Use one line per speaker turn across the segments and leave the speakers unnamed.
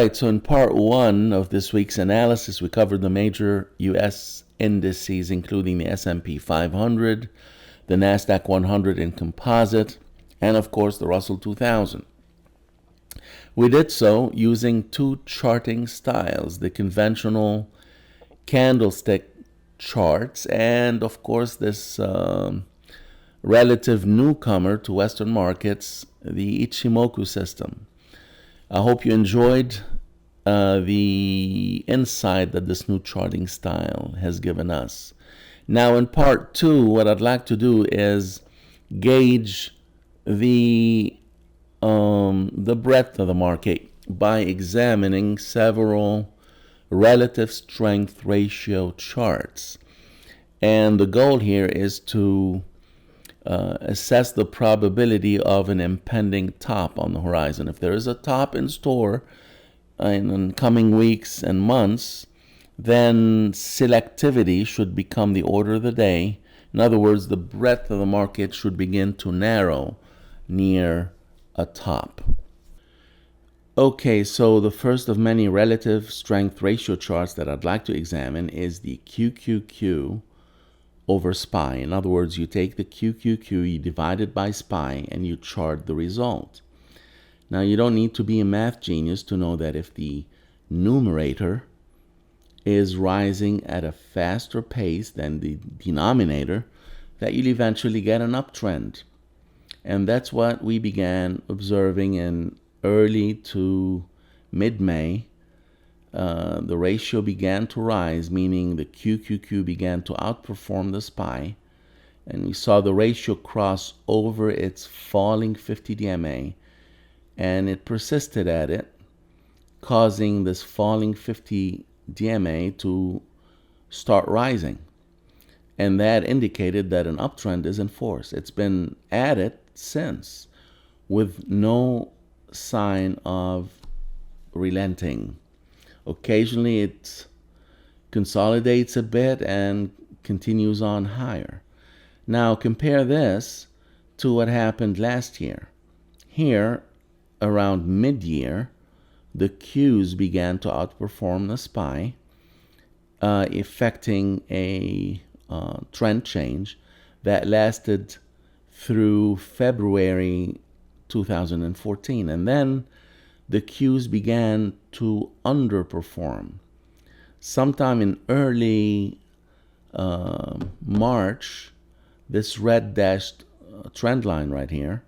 right, so in part one of this week's analysis, we covered the major U.S. indices, including the S&P 500, the Nasdaq 100 in composite, and of course the Russell 2000. We did so using two charting styles, the conventional candlestick charts and of course this relative newcomer to Western markets, the Ichimoku system. I hope you enjoyed the insight that this new charting style has given us. Now in part two, what I'd like to do is gauge the breadth of the market by examining several relative strength ratio charts. And the goal here is to assess the probability of an impending top on the horizon. If there is a top in store in coming weeks and months, then selectivity should become the order of the day. In other words, the breadth of the market should begin to narrow near a top. Okay, so the first of many relative strength ratio charts that I'd like to examine is the QQQ over SPY. In other words, you take the QQQ, you divide it by SPY, and you chart the result. Now, you don't need to be a math genius to know that if the numerator is rising at a faster pace than the denominator, that you'll eventually get an uptrend. And that's what we began observing in early to mid-May. The ratio began to rise, meaning the QQQ began to outperform the SPY, and we saw the ratio cross over its falling 50 DMA, and it persisted at it, causing this falling 50 DMA to start rising. And that indicated that an uptrend is in force. It's been at it since, with no sign of relenting. Occasionally it consolidates a bit and continues on higher. Now compare this to what happened last year. Here, around mid-year, the Qs began to outperform the SPY, effecting a trend change that lasted through February 2014. And then the Qs began to underperform. Sometime in early March, this red dashed trend line right here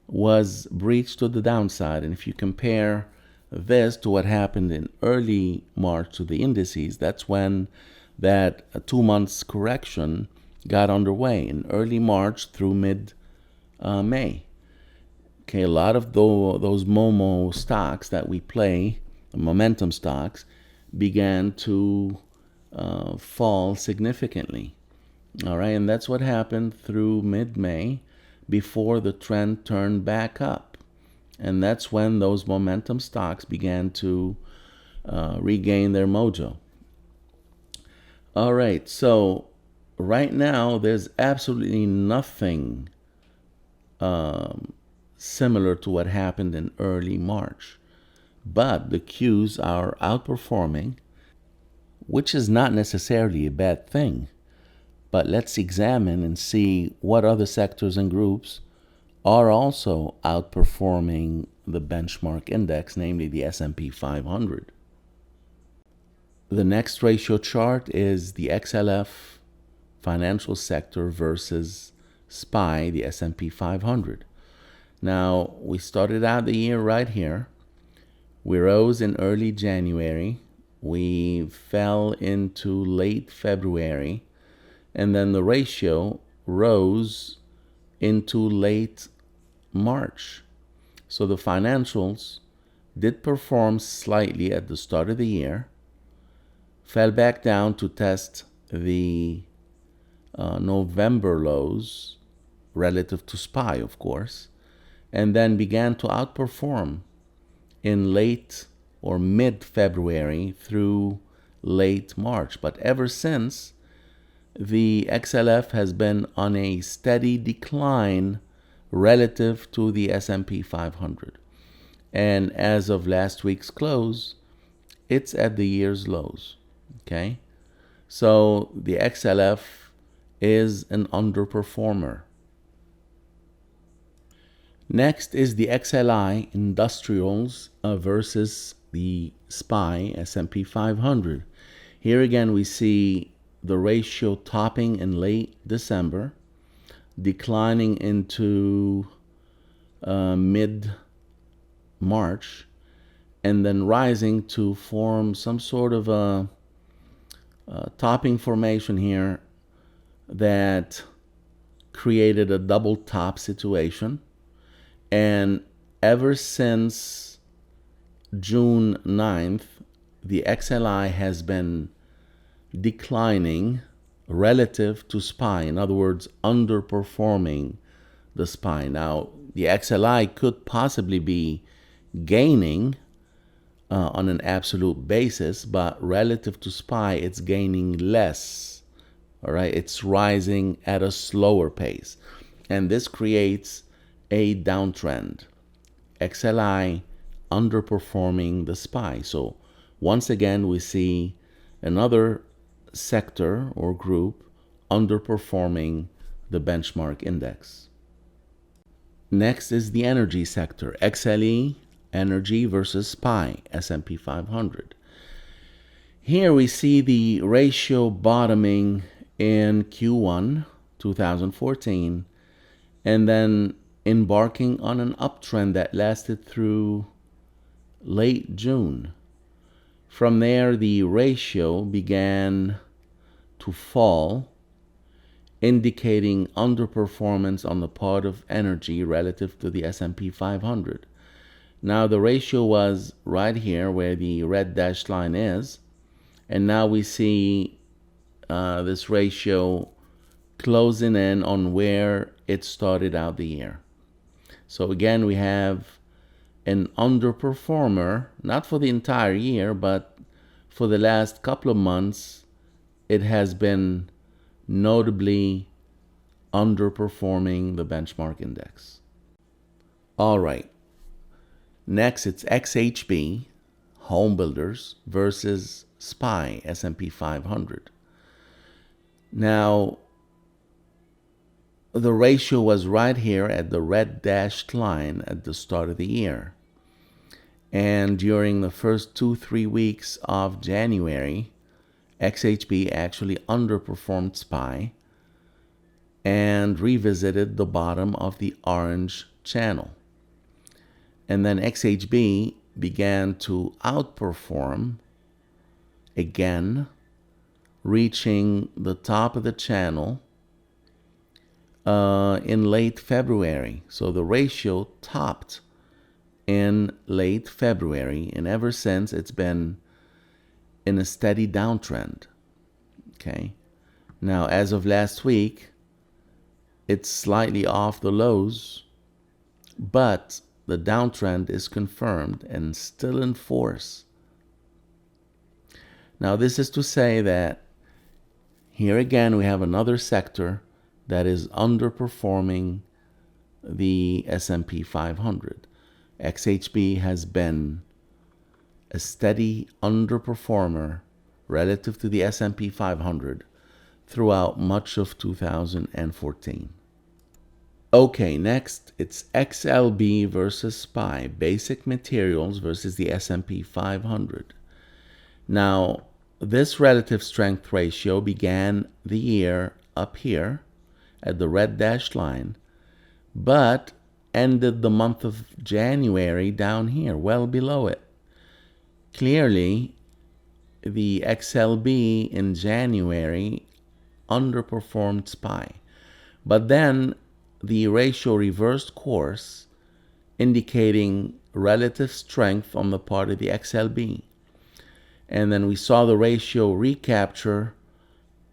was breached to the downside. And if you compare this to what happened in early March to the indices, that's when that 2 months correction got underway in early March through mid-May. Okay, a lot of those Momo stocks that we play, the momentum stocks, began to fall significantly. All right, and that's what happened through mid-May before the trend turned back up. And that's when those momentum stocks began to regain their mojo. All right, so right now there's absolutely nothing similar to what happened in early March. But the Qs are outperforming, which is not necessarily a bad thing. But let's examine and see what other sectors and groups are also outperforming the benchmark index, namely the S&P 500. The next ratio chart is the XLF financial sector versus SPY, the S&P 500. Now, we started out the year right here. We rose in early January. We fell into late February. And then the ratio rose into late March. So the financials did perform slightly at the start of the year, fell back down to test the November lows relative to SPY, of course, and then began to outperform in late or mid-February through late March. But ever since, the XLF has been on a steady decline relative to the S&P 500. And as of last week's close, it's at the year's lows. Okay? So the XLF is an underperformer. Next is the XLI Industrials versus the SPY S&P 500. Here again we see the ratio topping in late December, declining into mid-March, and then rising to form some sort of a topping formation here that created a double top situation. And ever since June 9th, the XLI has been declining relative to SPY. In other words, underperforming the SPY. Now, the XLI could possibly be gaining on an absolute basis, but relative to SPY, it's gaining less. All right, it's rising at a slower pace. And this creates a downtrend. XLI underperforming the SPY. So once again, we see another sector or group underperforming the benchmark index. Next is the energy sector. XLE, energy versus SPY, S&P 500. Here we see the ratio bottoming in Q1 2014 and then embarking on an uptrend that lasted through late June. From there, the ratio began to fall, indicating underperformance on the part of energy relative to the S&P 500. Now, the ratio was right here where the red dashed line is, and now we see this ratio closing in on where it started out the year. So again, we have an underperformer, not for the entire year, but for the last couple of months, it has been notably underperforming the benchmark index. All right. Next, it's XHB, home builders, versus SPY, S&P 500. Now, the ratio was right here at the red dashed line at the start of the year. And during the first 2-3 weeks of January, XHB actually underperformed SPY and revisited the bottom of the orange channel. And then XHB began to outperform again, reaching the top of the channel in late February. So the ratio topped in late February, and ever since it's been in a steady downtrend. Okay. Now, as of last week, it's slightly off the lows, but the downtrend is confirmed and still in force. Now, this is to say that here again we have another sector that is underperforming the S&P 500. XHB has been a steady underperformer relative to the S&P 500 throughout much of 2014. Okay, next it's XLB versus SPY, basic materials versus the S&P 500. Now, this relative strength ratio began the year up here at the red dashed line, but ended the month of January down here, well below it. Clearly, the XLB in January underperformed SPY. But then the ratio reversed course, indicating relative strength on the part of the XLB. And then we saw the ratio recapture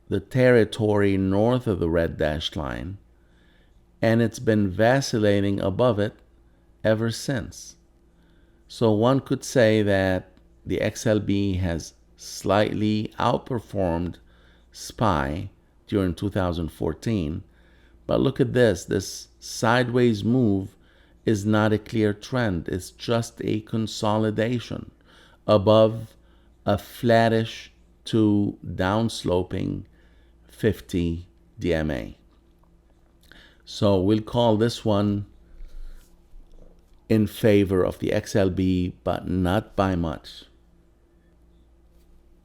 the territory north of the red dashed line, and it's been vacillating above it ever since. So one could say that the XLB has slightly outperformed SPY during 2014. But look at this sideways move is not a clear trend. It's just a consolidation above a flattish to downsloping 50 DMA. So we'll call this one in favor of the XLB, but not by much.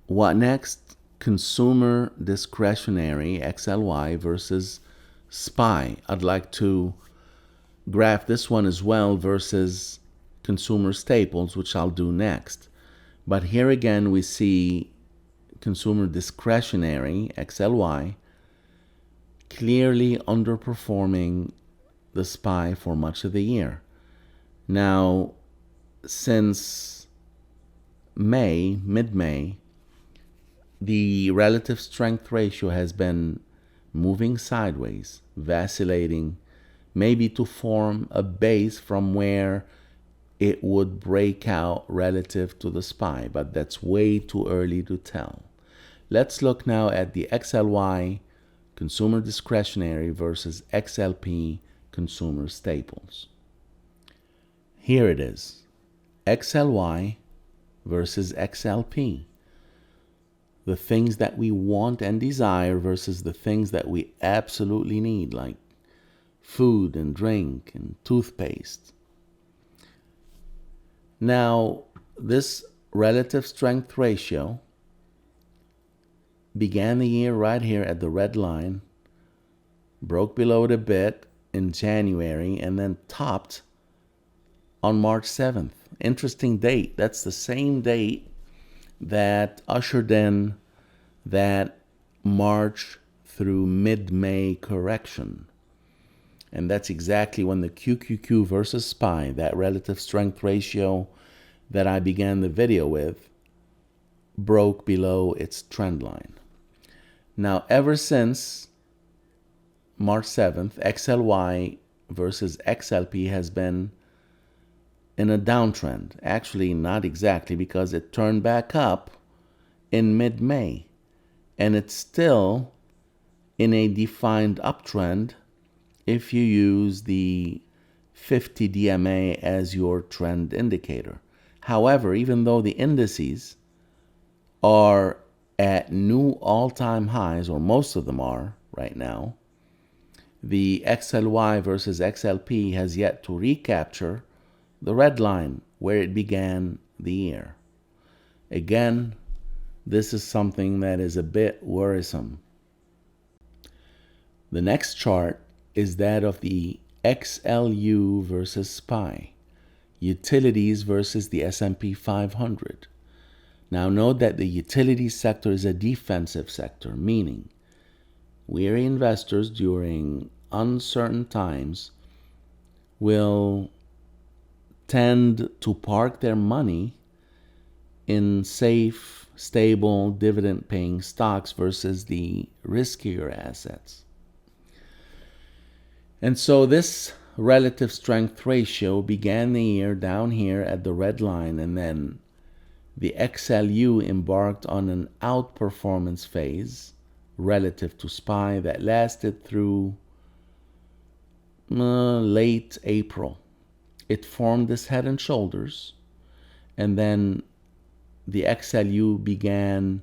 What next? Consumer discretionary XLY versus SPY. I'd like to graph this one as well versus consumer staples, which I'll do next. But here again we see consumer discretionary XLY clearly underperforming the SPY for much of the year. Now, since May, mid-May, the relative strength ratio has been moving sideways, vacillating, maybe to form a base from where it would break out relative to the SPY, but that's way too early to tell. Let's look now at the XLY consumer discretionary versus XLP consumer staples. Here it is, XLY versus XLP. The things that we want and desire versus the things that we absolutely need, like food and drink and toothpaste. Now, this relative strength ratio began the year right here at the red line, broke below it a bit in January, and then topped on March 7th. Interesting date. That's the same date that ushered in that March through mid-May correction. And that's exactly when the QQQ versus SPY, that relative strength ratio that I began the video with, broke below its trend line. Now, ever since March 7th, XLY versus XLP has been in a downtrend. Actually, not exactly, because it turned back up in mid-May. And it's still in a defined uptrend if you use the 50 DMA as your trend indicator. However, even though the indices are at new all-time highs, or most of them are right now, the XLY versus XLP has yet to recapture the red line where it began the year. Again, this is something that is a bit worrisome. The next chart is that of the XLU versus SPY, utilities versus the S&P 500. Now note that the utilities sector is a defensive sector, meaning weary investors during uncertain times will tend to park their money in safe, stable, dividend-paying stocks versus the riskier assets. And so this relative strength ratio began the year down here at the red line, and then the XLU embarked on an outperformance phase relative to SPY that lasted through late April. It formed this head and shoulders, and then the XLU began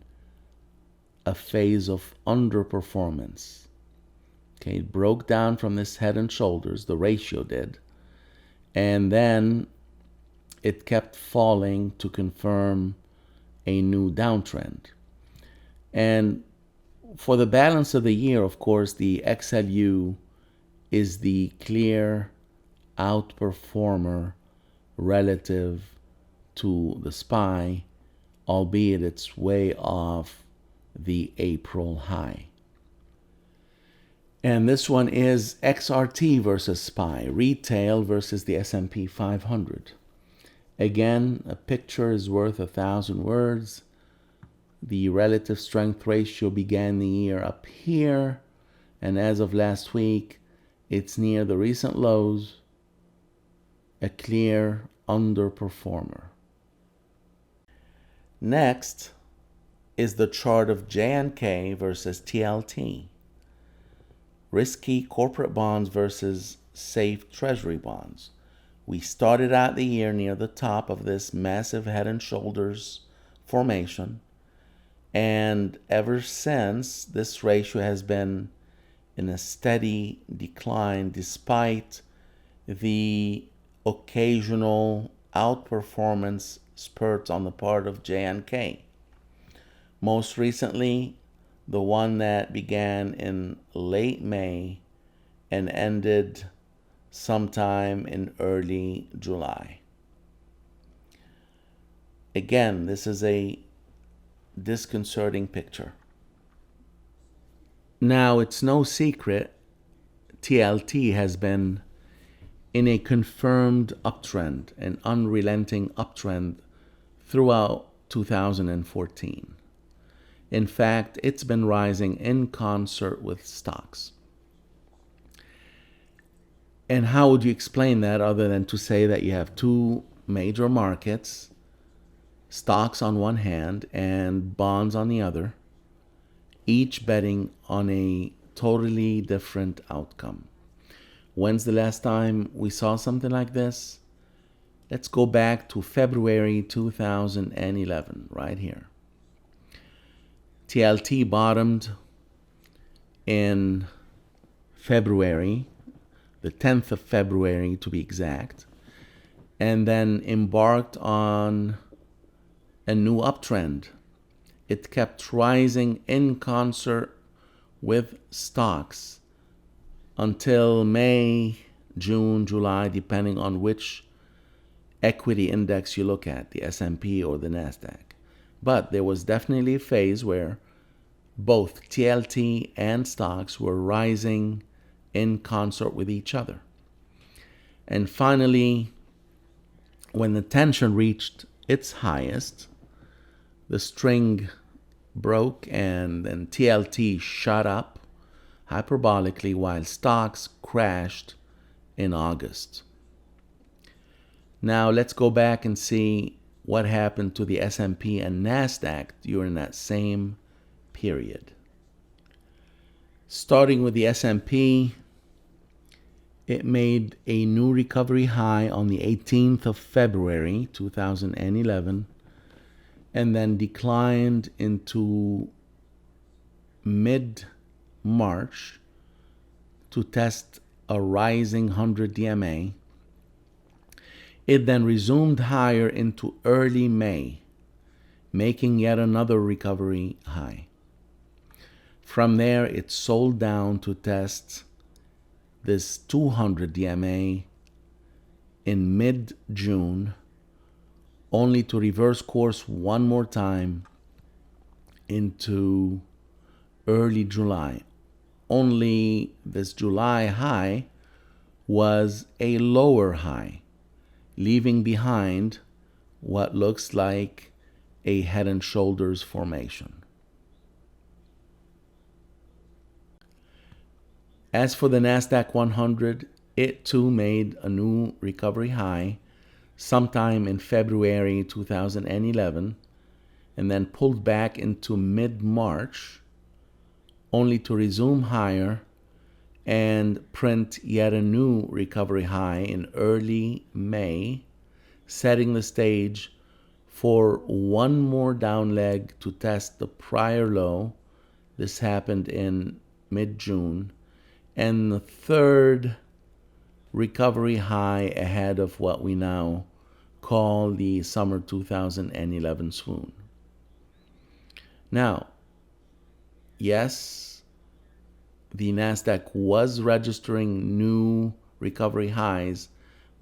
a phase of underperformance. Okay, it broke down from this head and shoulders, the ratio did, and then it kept falling to confirm a new downtrend. And for the balance of the year, of course, the XLU is the clear outperformer relative to the SPY, albeit it's way off the April high. And this one is XRT versus SPY, retail versus the S&P 500. Again, a picture is worth 1,000 words. The relative strength ratio began the year up here, and as of last week, it's near the recent lows, a clear underperformer. Next is the chart of Jank versus TLT. Risky corporate bonds versus safe treasury bonds. We started out the year near the top of this massive head and shoulders formation. And ever since, this ratio has been in a steady decline despite the occasional outperformance spurts on the part of Jank. Most recently, the one that began in late May and ended sometime in early July. Again, this is a disconcerting picture. Now, it's no secret TLT has been in a confirmed uptrend, an unrelenting uptrend throughout 2014. In fact, it's been rising in concert with stocks. And how would you explain that other than to say that you have two major markets, stocks on one hand and bonds on the other, each betting on a totally different outcome? When's the last time we saw something like this? Let's go back to February 2011, right here. TLT bottomed in February, the 10th of February to be exact, and then embarked on a new uptrend. It kept rising in concert with stocks until May, June, July, depending on which equity index you look at, the S&P or the Nasdaq. But there was definitely a phase where both TLT and stocks were rising in concert with each other. And finally, when the tension reached its highest, the string broke and then TLT shot up hyperbolically while stocks crashed in August. Now let's go back and see what happened to the S&P and Nasdaq during that same period. Starting with the S&P, it made a new recovery high on the 18th of February 2011 and then declined into mid-March to test a rising 100 DMA. It then resumed higher into early May, making yet another recovery high. From there, it sold down to test this 200 DMA in mid-June, only to reverse course one more time into early July. Only this July high was a lower high, leaving behind what looks like a head and shoulders formation. As for the Nasdaq 100, it too made a new recovery high sometime in February 2011 and then pulled back into mid-March, only to resume higher and print yet a new recovery high in early May, setting the stage for one more down leg to test the prior low. This happened in mid-June, and the third recovery high ahead of what we now call the summer 2011 swoon. Now, yes, the Nasdaq was registering new recovery highs,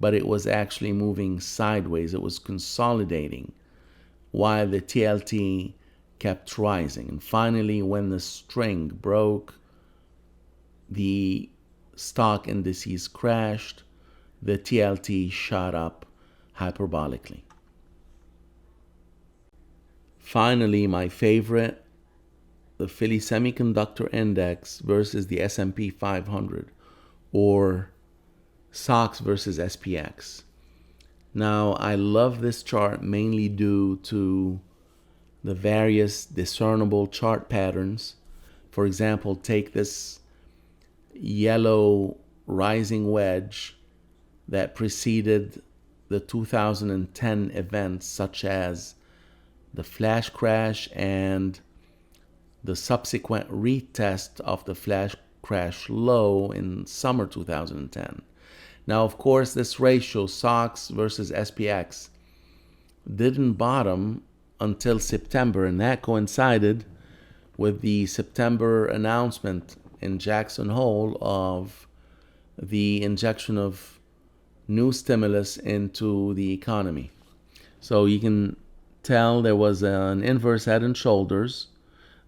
but it was actually moving sideways. It was consolidating while the TLT kept rising. And finally, when the string broke, the stock indices crashed, the TLT shot up hyperbolically. Finally, my favorite, the Philly Semiconductor Index versus the S&P 500, or SOX versus SPX. Now, I love this chart mainly due to the various discernible chart patterns. For example, take this yellow rising wedge that preceded the 2010 events, such as the flash crash and the subsequent retest of the flash crash low in summer 2010. Now, of course, this ratio, SOX versus SPX, didn't bottom until September, and that coincided with the September announcement in Jackson Hole of the injection of new stimulus into the economy. So you can tell there was an inverse head and shoulders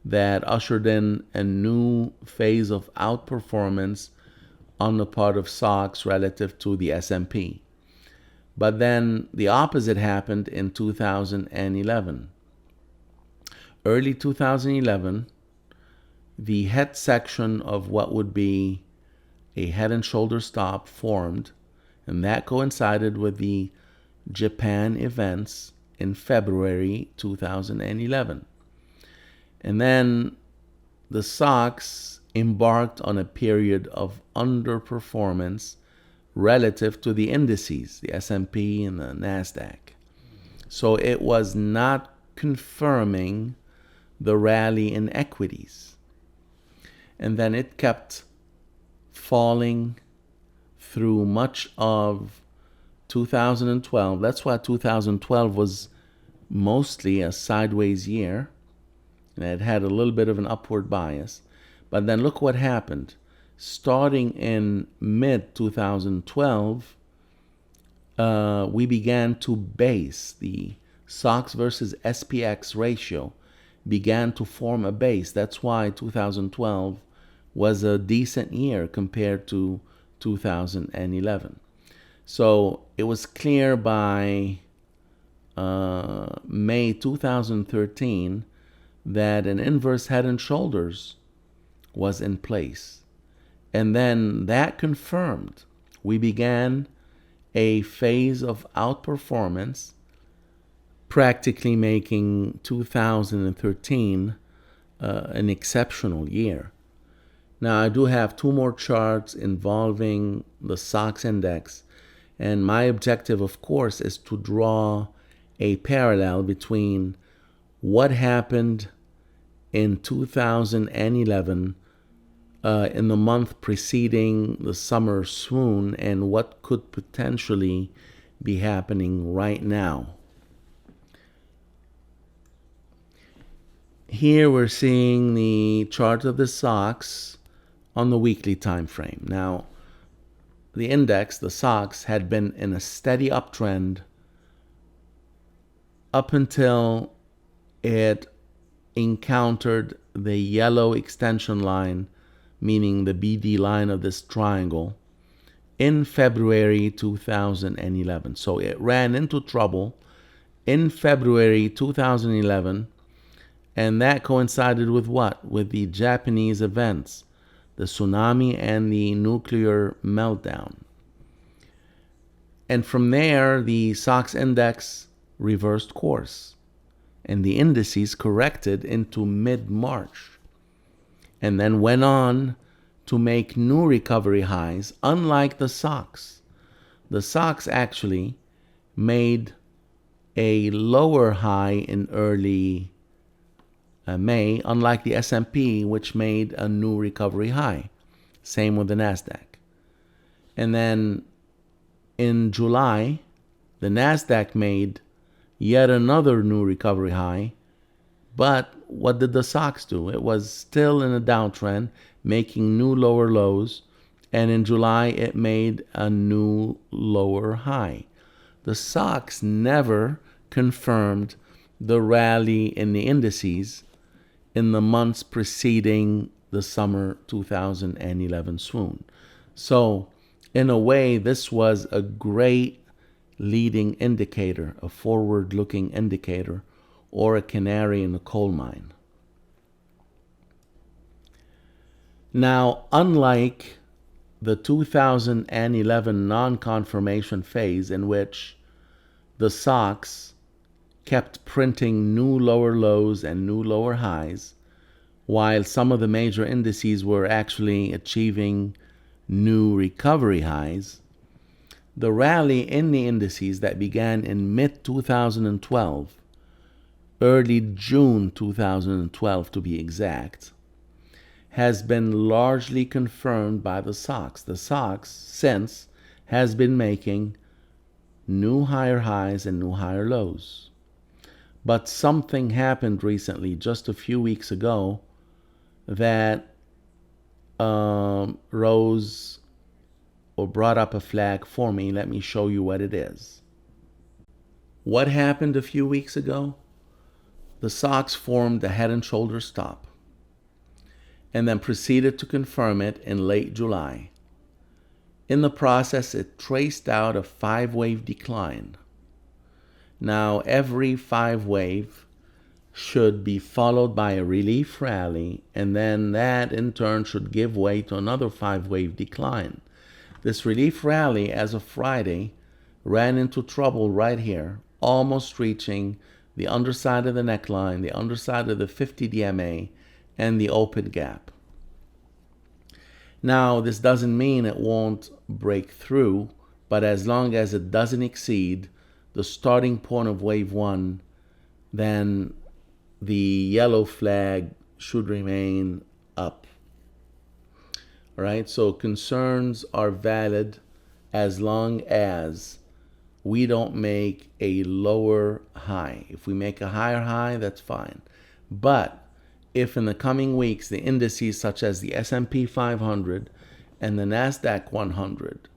that ushered in a new phase of outperformance on the part of SOX relative to the S&P. But then the opposite happened in 2011. Early 2011, the head section of what would be a head and shoulder stop formed, and that coincided with the Japan events in February 2011. And then the SOX embarked on a period of underperformance relative to the indices, the S&P and the Nasdaq. So it was not confirming the rally in equities. And then it kept falling through much of 2012. That's why 2012 was mostly a sideways year. And it had a little bit of an upward bias. But then look what happened. Starting in mid-2012, we began to base the SOX versus SPX ratio, began to form a base. That's why 2012 was a decent year compared to 2011. So it was clear by May 2013 that an inverse head and shoulders was in place. And then that confirmed. We began a phase of outperformance, practically making 2013 an exceptional year. Now, I do have two more charts involving the SOX index, and my objective, of course, is to draw a parallel between what happened in 2011 in the month preceding the summer swoon and what could potentially be happening right now. Here we're seeing the chart of the SOX on the weekly time frame. Now, the index, the SOX, had been in a steady uptrend up until it encountered the yellow extension line, meaning the BD line of this triangle, in February 2011. So it ran into trouble in February 2011, and that coincided with what? With the Japanese events, the tsunami and the nuclear meltdown. And from there, the SOX index reversed course, and the indices corrected into mid-March, and then went on to make new recovery highs, unlike the SOX. The SOX actually made a lower high in early May, unlike the S&P, which made a new recovery high. Same with the Nasdaq. And then in July, the Nasdaq made yet another new recovery high. But what did the SOX do? It was still in a downtrend, making new lower lows. And in July, it made a new lower high. The SOX never confirmed the rally in the indices in the months preceding the summer 2011 swoon. So, in a way, this was a great leading indicator, a forward-looking indicator, or a canary in a coal mine. Now, unlike the 2011 non-confirmation phase in which the SOX kept printing new lower lows and new lower highs, while some of the major indices were actually achieving new recovery highs, The rally in the indices that began in mid-2012, early June 2012 to be exact, has been largely confirmed by the SOX. The SOX since has been making new higher highs and new higher lows. But something happened recently, just a few weeks ago, that rose or brought up a flag for me. Let me show you what it is. What happened a few weeks ago? The SOX formed a head and shoulder stop and then proceeded to confirm it in late July. In the process, it traced out a 5-wave decline. Now, every 5-wave should be followed by a relief rally, and then that in turn should give way to another 5-wave decline. This relief rally, as of Friday, ran into trouble right here, almost reaching the underside of the neckline, the underside of the 50 DMA, and the open gap. Now, this doesn't mean it won't break through, but as long as it doesn't exceed the starting point of wave 1, then the yellow flag should remain up. All right, so concerns are valid as long as we don't make a lower high. If we make a higher high, that's fine. But if in the coming weeks the indices such as the S&P 500 and the Nasdaq 100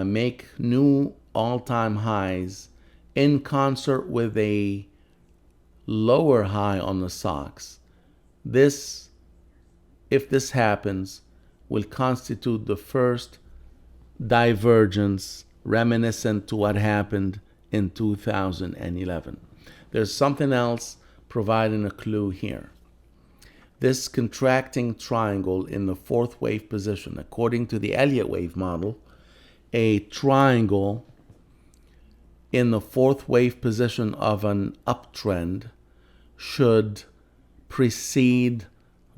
make new all-time highs in concert with a lower high on the SOX, this, if this happens, will constitute the first divergence reminiscent to what happened in 2011. There's something else providing a clue here. This contracting triangle in the 4th wave position, according to the Elliott wave model, a triangle in the 4th wave position of an uptrend should precede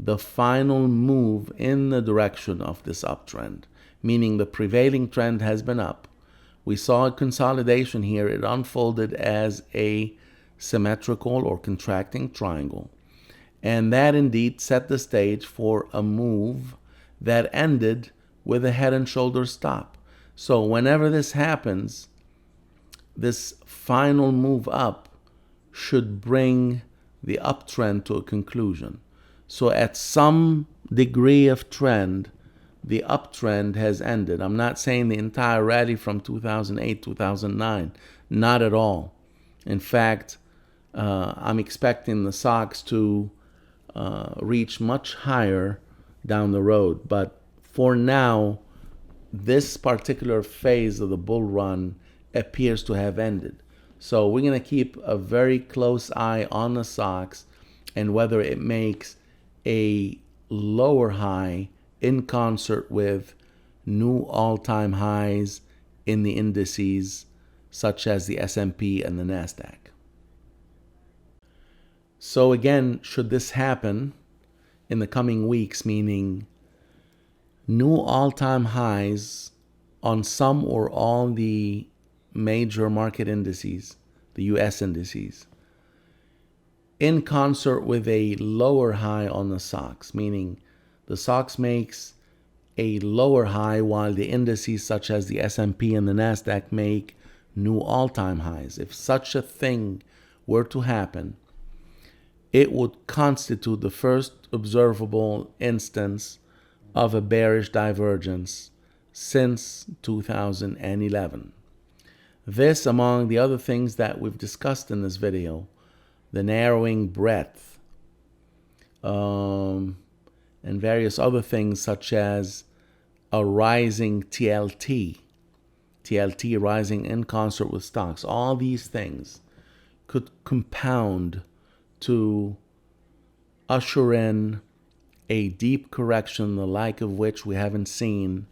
the final move in the direction of this uptrend, meaning the prevailing trend has been up. We saw a consolidation here. It unfolded as a symmetrical or contracting triangle. And that indeed set the stage for a move that ended with a head and shoulder stop. So whenever this happens, this final move up should bring the uptrend to a conclusion. So at some degree of trend, the uptrend has ended. I'm not saying the entire rally from 2008, 2009, not at all. In fact, I'm expecting the SOX to reach much higher down the road. But for now, this particular phase of the bull run appears to have ended. So we're going to keep a very close eye on the SOX and whether it makes a lower high in concert with new all-time highs in the indices such as the S&P and the Nasdaq. So again, should this happen in the coming weeks, meaning new all-time highs on some or all the major market indices, the US indices, in concert with a lower high on the SOX, meaning the SOX makes a lower high while the indices such as the S&P and the Nasdaq make new all-time highs. If such a thing were to happen, it would constitute the first observable instance of a bearish divergence since 2011. This, among the other things that we've discussed in this video, the narrowing breadth, and various other things such as a rising TLT rising in concert with stocks, all these things could compound to usher in a deep correction, the like of which we haven't seen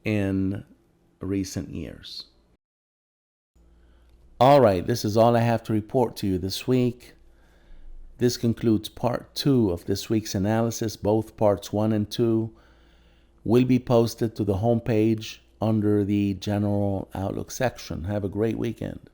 in recent years. All right, this is all I have to report to you this week. This concludes part 2 of this week's analysis. Both parts 1 and 2 will be posted to the homepage under the general outlook section. Have a great weekend.